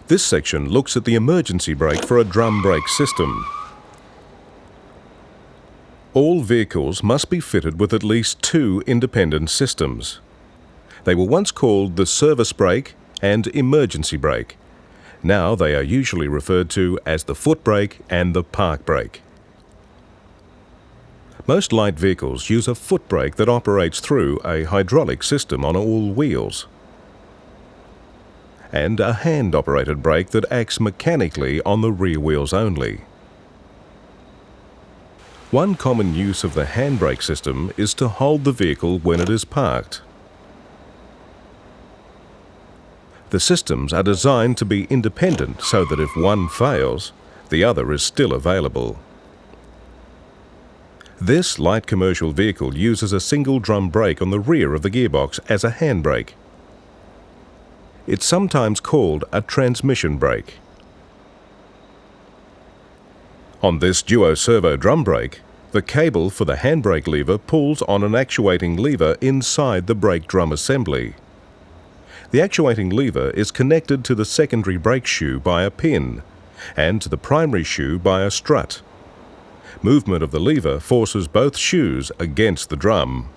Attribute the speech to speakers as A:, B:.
A: This section looks at the emergency brake for a drum brake system. All vehicles must be fitted with at least 2 independent systems. They were once called the service brake and emergency brake. Now they are usually referred to as the foot brake and the park brake. Most light vehicles use a foot brake that operates through a hydraulic system on all wheels, and a hand-operated brake that acts mechanically on the rear wheels only. One common use of the handbrake system is to hold the vehicle when it is parked. The systems are designed to be independent so that if one fails, the other is still available. This light commercial vehicle uses a single drum brake on the rear of the gearbox as a handbrake. It's sometimes called a transmission brake. On this duo servo drum brake, the cable for the handbrake lever pulls on an actuating lever inside the brake drum assembly. The actuating lever is connected to the secondary brake shoe by a pin and to the primary shoe by a strut. Movement of the lever forces both shoes against the drum.